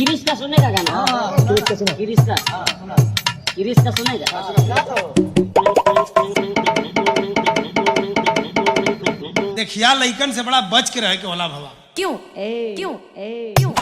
गिरीश का सुनेगा गाना? गिरीश का सुनेगा? देखिया लइकन से बड़ा बच के रहे के होला भवा। क्यों? क्यों? क्यों?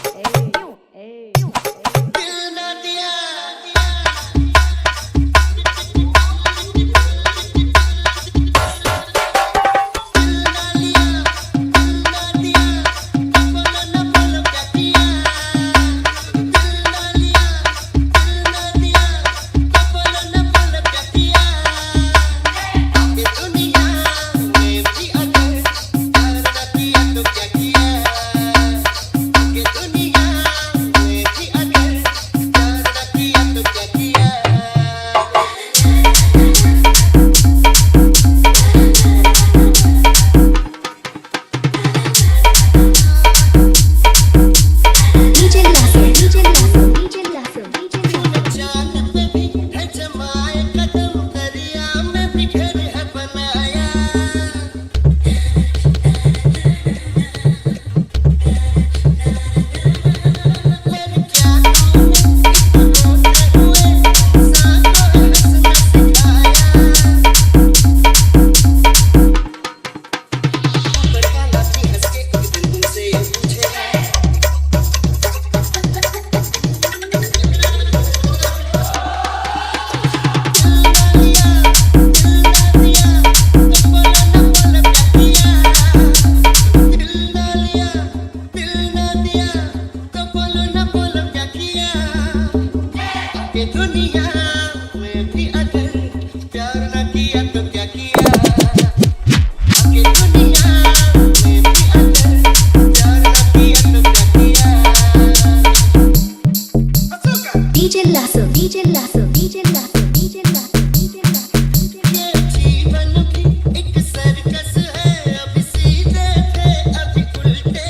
DJ Lasso, DJ Lasso, DJ Lasso, DJ Lasso, DJ Lasso, DJ Lasso। ये जीवन की एक सर्कस है, अभी सीधे थे अभी उल्टे।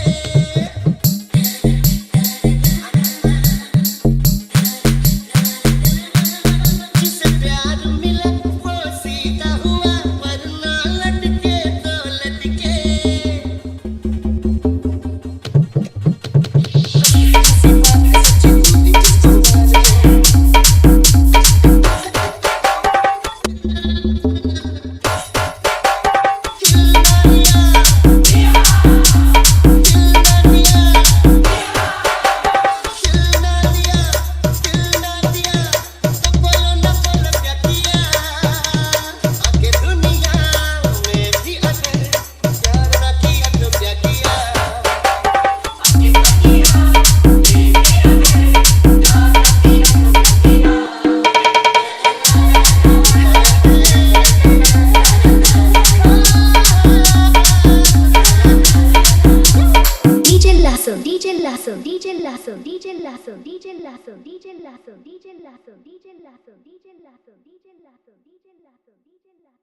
जिसे प्यार मिला वो सीधा हुआ, वरना लटके तो लटके। DJ Lasso, DJ Lasso, DJ Lasso, DJ Lasso, DJ Lasso, DJ Lasso, DJ Lasso, DJ Lasso, DJ Lasso, DJ Lasso, DJ Lasso, DJ Lasso.